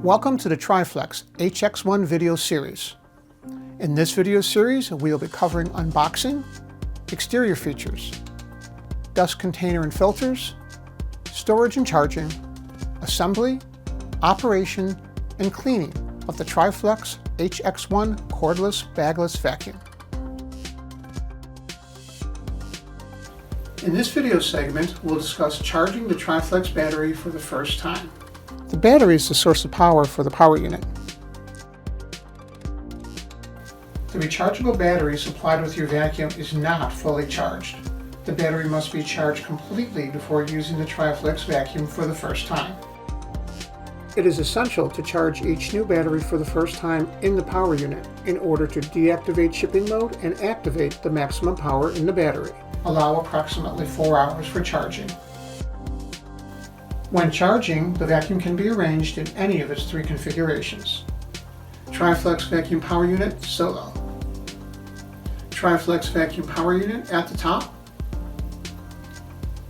Welcome to the Triflex HX1 video series. In this video series, we will be covering unboxing, exterior features, dust container and filters, storage and charging, assembly, operation, and cleaning of the Triflex HX1 cordless bagless vacuum. In this video segment, we'll discuss charging the Triflex battery for the first time. The battery is the source of power for the power unit. The rechargeable battery supplied with your vacuum is not fully charged. The battery must be charged completely before using the Triflex vacuum for the first time. It is essential to charge each new battery for the first time in the power unit in order to deactivate shipping mode and activate the maximum power in the battery. Allow approximately 4 hours for charging. When charging, the vacuum can be arranged in any of its 3 configurations. Triflex Vacuum Power Unit Solo, Triflex Vacuum Power Unit at the top,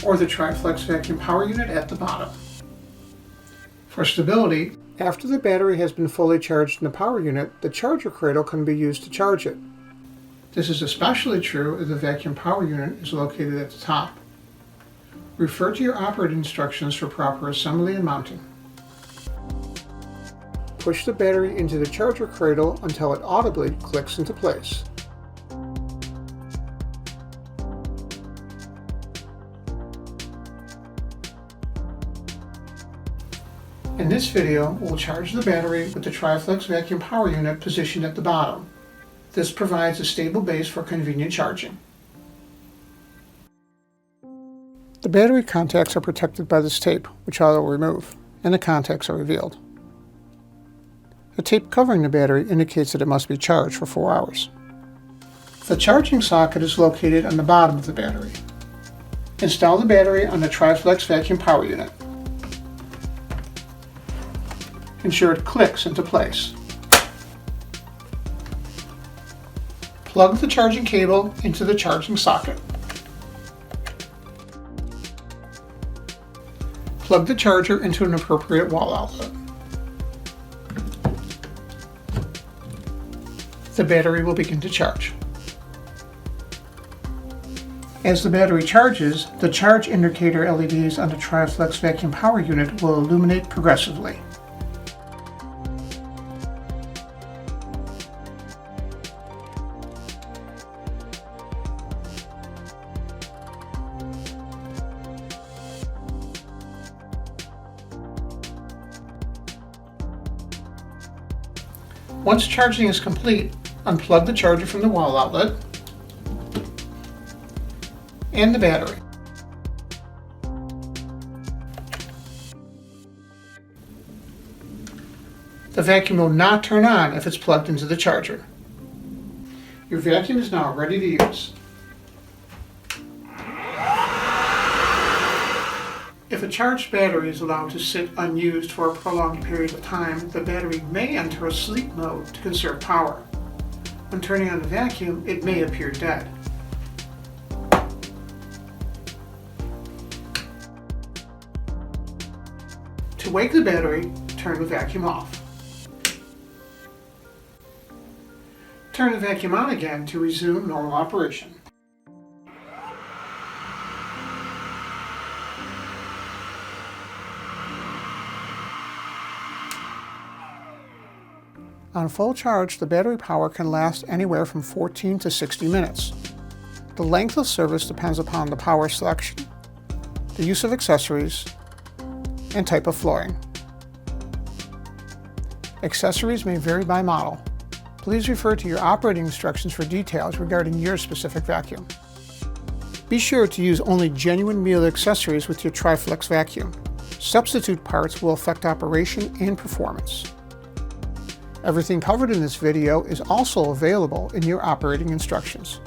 or the Triflex Vacuum Power Unit at the bottom. For stability, after the battery has been fully charged in the power unit, the charger cradle can be used to charge it. This is especially true if the vacuum power unit is located at the top. Refer to your operating instructions for proper assembly and mounting. Push the battery into the charger cradle until it audibly clicks into place. In this video, we'll charge the battery with the Triflex vacuum power unit positioned at the bottom. This provides a stable base for convenient charging. The battery contacts are protected by this tape, which I will remove, and the contacts are revealed. The tape covering the battery indicates that it must be charged for 4 hours. The charging socket is located on the bottom of the battery. Install the battery on the Triflex vacuum power unit. Ensure it clicks into place. Plug the charging cable into the charging socket. Plug the charger into an appropriate wall outlet. The battery will begin to charge. As the battery charges, the charge indicator LEDs on the Triflex vacuum power unit will illuminate progressively. Once charging is complete, unplug the charger from the wall outlet and the battery. The vacuum will not turn on if it's plugged into the charger. Your vacuum is now ready to use. If a charged battery is allowed to sit unused for a prolonged period of time, the battery may enter a sleep mode to conserve power. When turning on the vacuum, it may appear dead. To wake the battery, turn the vacuum off. Turn the vacuum on again to resume normal operation. On full charge, the battery power can last anywhere from 14 to 60 minutes. The length of service depends upon the power selection, the use of accessories, and type of flooring. Accessories may vary by model. Please refer to your operating instructions for details regarding your specific vacuum. Be sure to use only genuine Miele accessories with your Triflex vacuum. Substitute parts will affect operation and performance. Everything covered in this video is also available in your operating instructions.